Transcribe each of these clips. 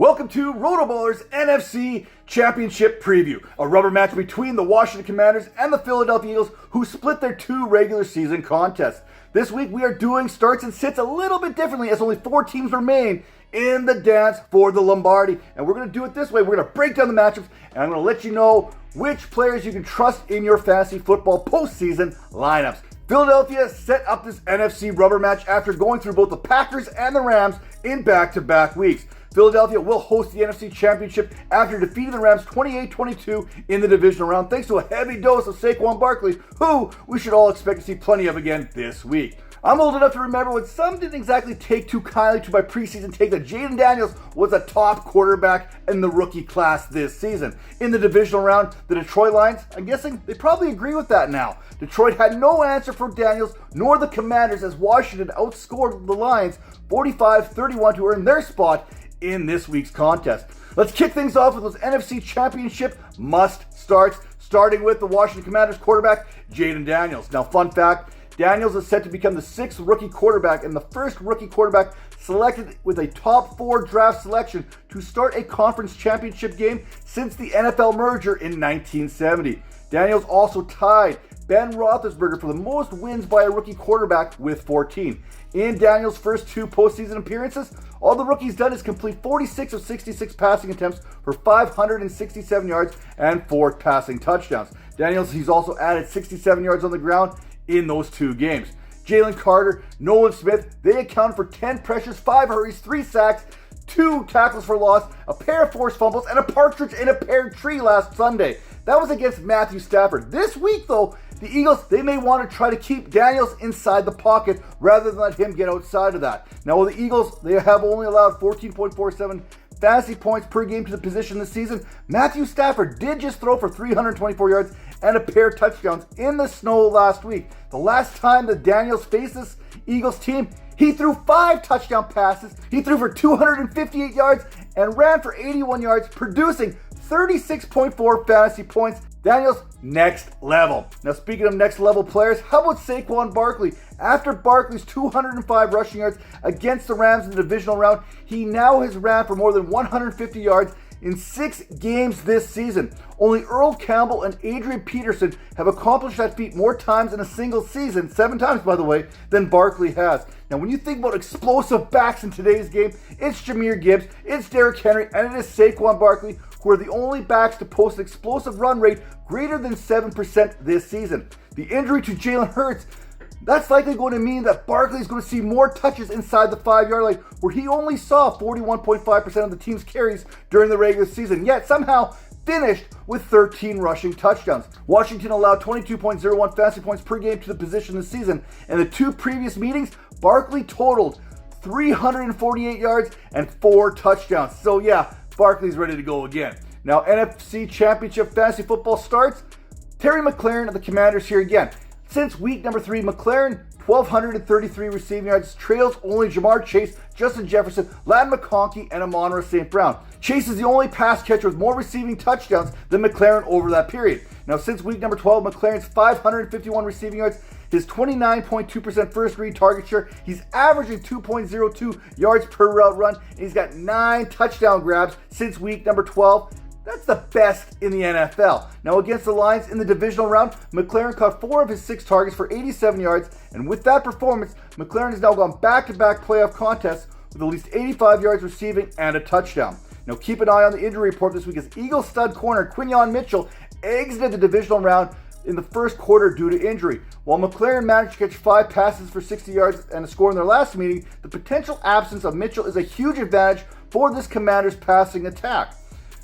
Welcome to Rotoballers NFC Championship Preview, a rubber match between the Washington Commanders and the Philadelphia Eagles, who split their two regular season contests. This week we are doing starts and sits a little bit differently, as only 4 teams remain in the dance for the Lombardi. And we're going to do it this way. We're going to break down the matchups, and I'm going to let you know which players you can trust in your fantasy football postseason lineups. Philadelphia set up this NFC rubber match after going through both the Packers and the Rams in back-to-back weeks. Philadelphia will host the NFC Championship after defeating the Rams 28-22 in the divisional round, thanks to a heavy dose of Saquon Barkley, who we should all expect to see plenty of again this week. I'm old enough to remember when some didn't exactly take too kindly to my preseason take that Jayden Daniels was a top quarterback in the rookie class this season. In the divisional round, the Detroit Lions, I'm guessing they probably agree with that now. Detroit had no answer for Daniels nor the Commanders, as Washington outscored the Lions 45-31 to earn their spot in this week's contest. Let's kick things off with those NFC Championship must-starts, starting with the Washington Commanders quarterback, Jayden Daniels. Now, fun fact, Daniels is set to become the 6th rookie quarterback and the first rookie quarterback selected with a top 4 draft selection to start a conference championship game since the NFL merger in 1970. Daniels also tied Ben Roethlisberger for the most wins by a rookie quarterback with 14. In Daniels' first 2 postseason appearances, all the rookie's done is complete 46 of 66 passing attempts for 567 yards and 4 passing touchdowns. Daniels, he's also added 67 yards on the ground in those 2 games. Jalen Carter, Nolan Smith, they accounted for 10 pressures, 5 hurries, 3 sacks, 2 tackles for loss, a pair of forced fumbles, and a partridge in a pear tree last Sunday. That was against Matthew Stafford. This week, though, the Eagles, they may want to try to keep Daniels inside the pocket rather than let him get outside of that. Now, while the Eagles, they have only allowed 14.47 fantasy points per game to the position this season, Matthew Stafford did just throw for 324 yards and a pair of touchdowns in the snow last week. The last time that Daniels faced this Eagles team, he threw 5 touchdown passes, he threw for 258 yards and ran for 81 yards, producing 36.4 fantasy points. Daniels, next level. Now, speaking of next level players, how about Saquon Barkley? After Barkley's 205 rushing yards against the Rams in the divisional round, he now has ran for more than 150 yards in 6 games this season. Only Earl Campbell and Adrian Peterson have accomplished that feat more times in a single season, 7 times by the way, than Barkley has. Now, when you think about explosive backs in today's game, it's Jahmyr Gibbs, it's Derrick Henry, and it is Saquon Barkley, who are the only backs to post an explosive run rate greater than 7% this season. The injury to Jalen Hurts, that's likely going to mean that Barkley is going to see more touches inside the 5-yard line, where he only saw 41.5% of the team's carries during the regular season, yet somehow finished with 13 rushing touchdowns. Washington allowed 22.01 fantasy points per game to the position this season. In the 2 previous meetings, Barkley totaled 348 yards and 4 touchdowns. So yeah, Barkley's ready to go again. Now, NFC Championship fantasy football starts. Terry McLaurin of the Commanders here again. Since week number 3, McLaurin, 1,233 receiving yards, trails only Jamar Chase, Justin Jefferson, Ladd McConkey, and Amon-Ra St. Brown. Chase is the only pass catcher with more receiving touchdowns than McLaurin over that period. Now, since week number 12, McLaurin's 551 receiving yards, his 29.2% first read target share, he's averaging 2.02 yards per route run, and he's got 9 touchdown grabs since week number 12. That's the best in the NFL. Now, against the Lions in the divisional round, McLaurin caught 4 of his 6 targets for 87 yards, and with that performance, McLaurin has now gone back-to-back playoff contests with at least 85 yards receiving and a touchdown. Now, keep an eye on the injury report this week, as Eagles stud corner Quinyon Mitchell exited the divisional round in the first quarter due to injury. While McLaurin managed to catch 5 passes for 60 yards and a score in their last meeting, the potential absence of Mitchell is a huge advantage for this Commanders passing attack.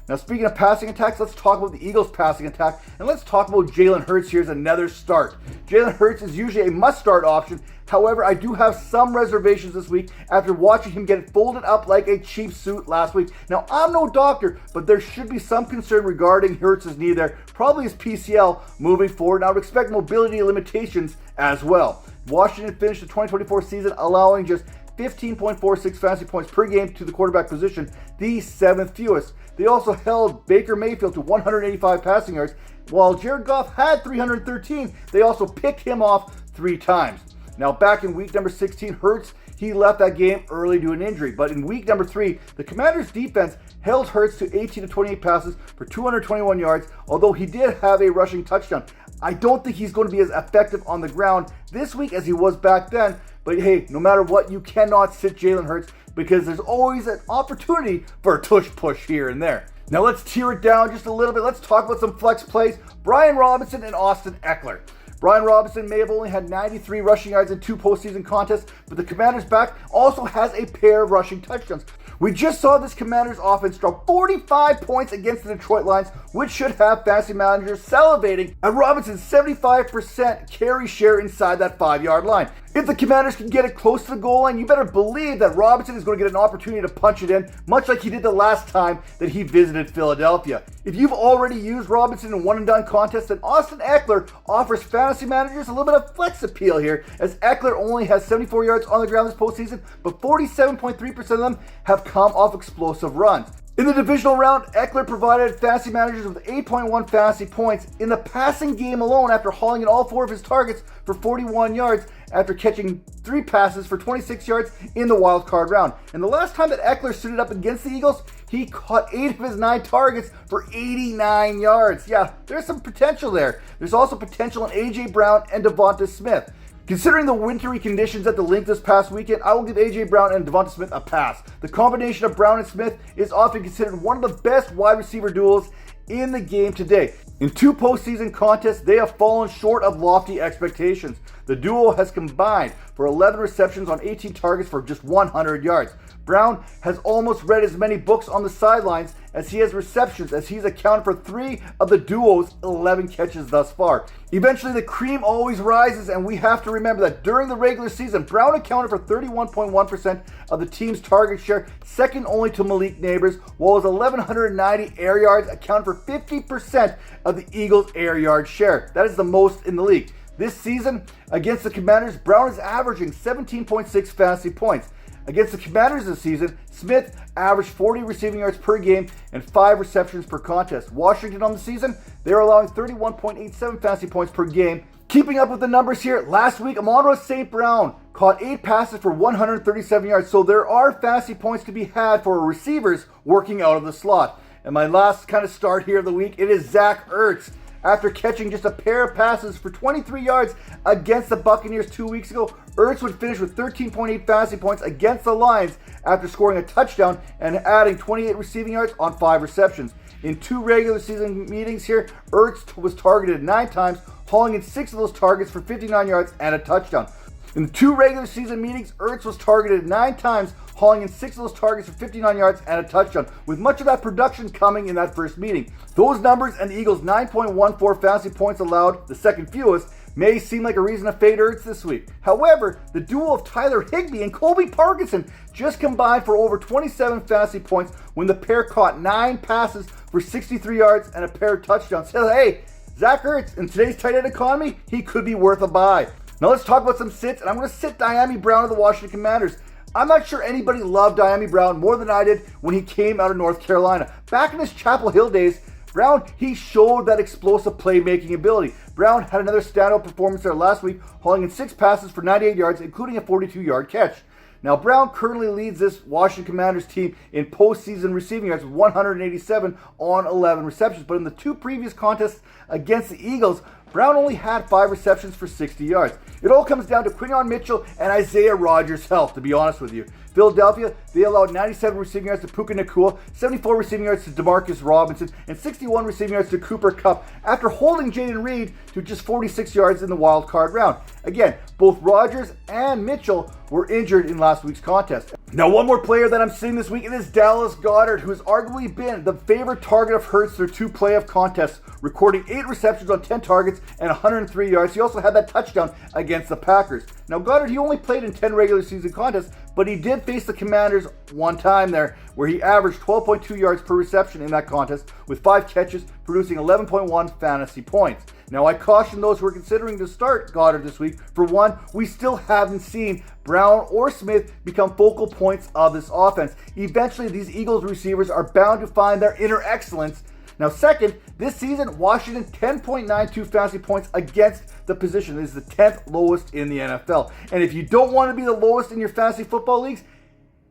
Now, speaking of passing attacks, let's talk about the Eagles' passing attack, and let's talk about Jalen Hurts here as another start. Jalen Hurts is usually a must-start option. However, I do have some reservations this week after watching him get folded up like a cheap suit last week. Now, I'm no doctor, but there should be some concern regarding Hurts' knee there, probably his PCL moving forward, and I would expect mobility limitations as well. Washington finished the 2024 season allowing just 15.46 fantasy points per game to the quarterback position, the 7th fewest. They also held Baker Mayfield to 185 passing yards. While Jared Goff had 313, they also picked him off 3 times. Now, back in week number 16, Hurts, he left that game early due to an injury. But in week number 3, the Commanders' defense held Hurts to 18 to 28 passes for 221 yards, although he did have a rushing touchdown. I don't think he's going to be as effective on the ground this week as he was back then. But hey, no matter what, you cannot sit Jalen Hurts because there's always an opportunity for a tush push here and there. Now let's tear it down just a little bit. Let's talk about some flex plays. Brian Robinson and Austin Ekeler. Brian Robinson may have only had 93 rushing yards in 2 postseason contests, but the Commanders' back also has a pair of rushing touchdowns. We just saw this Commanders' offense drop 45 points against the Detroit Lions, which should have fantasy managers salivating at Robinson's 75% carry share inside that 5-yard line. If the Commanders can get it close to the goal line, you better believe that Robinson is going to get an opportunity to punch it in, much like he did the last time that he visited Philadelphia. If you've already used Robinson in one-and-done contests, then Austin Ekeler offers fantasy managers a little bit of flex appeal here, as Ekeler only has 74 yards on the ground this postseason, but 47.3% of them have come off explosive runs. In the divisional round, Ekeler provided fantasy managers with 8.1 fantasy points in the passing game alone after hauling in all 4 of his targets for 41 yards after catching 3 passes for 26 yards in the wild card round. And the last time that Ekeler suited up against the Eagles, he caught 8 of his 9 targets for 89 yards. Yeah, there's some potential there. There's also potential in A.J. Brown and Devonta Smith. Considering the wintry conditions at the Link this past weekend, I will give A.J. Brown and Devonta Smith a pass. The combination of Brown and Smith is often considered one of the best wide receiver duos in the game today. In 2 postseason contests, they have fallen short of lofty expectations. The duo has combined for 11 receptions on 18 targets for just 100 yards. Brown has almost read as many books on the sidelines as he has receptions, as he's accounted for 3 of the duo's 11 catches thus far. Eventually, the cream always rises, and we have to remember that during the regular season, Brown accounted for 31.1% of the team's target share, second only to Malik Neighbors, while his 1,190 air yards accounted for 50% of the Eagles' air yard share. That is the most in the league. This season, against the Commanders, Brown is averaging 17.6 fantasy points. Against the Commanders this season, Smith averaged 40 receiving yards per game and 5 receptions per contest. Washington on the season, they're allowing 31.87 fantasy points per game. Keeping up with the numbers here, last week, Amon-Ra St. Brown caught 8 passes for 137 yards, so there are fantasy points to be had for receivers working out of the slot. And my last kind of start here of the week, it is Zach Ertz. After catching just a pair of passes for 23 yards against the Buccaneers 2 weeks ago, Ertz would finish with 13.8 fantasy points against the Lions after scoring a touchdown and adding 28 receiving yards on 5 receptions. In 2 regular season meetings here, Ertz was targeted 9 times, hauling in 6 of those targets for 59 yards and a touchdown. In the 2 regular season meetings, Ertz was targeted 9 times, hauling in 6 of those targets for 59 yards and a touchdown, with much of that production coming in that first meeting. Those numbers and the Eagles' 9.14 fantasy points allowed, the second fewest, may seem like a reason to fade Ertz this week. However, the duo of Tyler Higbee and Colby Parkinson just combined for over 27 fantasy points when the pair caught 9 passes for 63 yards and a pair of touchdowns. So hey, Zach Ertz, in today's tight end economy, he could be worth a buy. Now let's talk about some sits, and I'm going to sit Dyami Brown of the Washington Commanders. I'm not sure anybody loved Dyami Brown more than I did when he came out of North Carolina. Back in his Chapel Hill days, Brown, he showed that explosive playmaking ability. Brown had another standout performance there last week, hauling in 6 passes for 98 yards, including a 42-yard catch. Now, Brown currently leads this Washington Commanders team in postseason receiving yards with 187 on 11 receptions, but in the 2 previous contests against the Eagles, Brown only had 5 receptions for 60 yards. It all comes down to Quinyon Mitchell and Isaiah Rodgers' health, to be honest with you. Philadelphia, they allowed 97 receiving yards to Puka Nacua, 74 receiving yards to Demarcus Robinson, and 61 receiving yards to Cooper Kupp after holding Jayden Reed to just 46 yards in the wild card round. Again, both Rodgers and Mitchell were injured in last week's contest. Now, one more player that I'm seeing this week, it is Dallas Goedert, who has arguably been the favorite target of Hurts through 2 playoff contests, recording 8 receptions on 10 targets and 103 yards. He also had that touchdown against the Packers. Now, Goedert, he only played in 10 regular season contests, but he did face the Commanders one time there, where he averaged 12.2 yards per reception in that contest with 5 catches, producing 11.1 fantasy points. Now, I caution those who are considering to start Goedert this week. For one, we still haven't seen Brown or Smith become focal points of this offense. Eventually, these Eagles receivers are bound to find their inner excellence Now, second, this season, Washington 10.92 fantasy points against the position. This is the 10th lowest in the NFL. And if you don't want to be the lowest in your fantasy football leagues,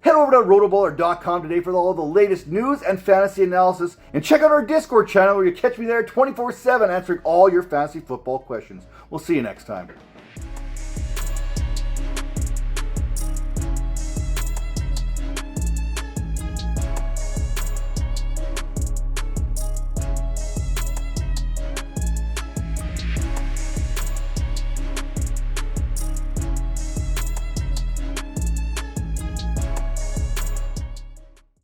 head over to rotoballer.com today for all the latest news and fantasy analysis. And check out our Discord channel where you catch me there 24/7 answering all your fantasy football questions. We'll see you next time.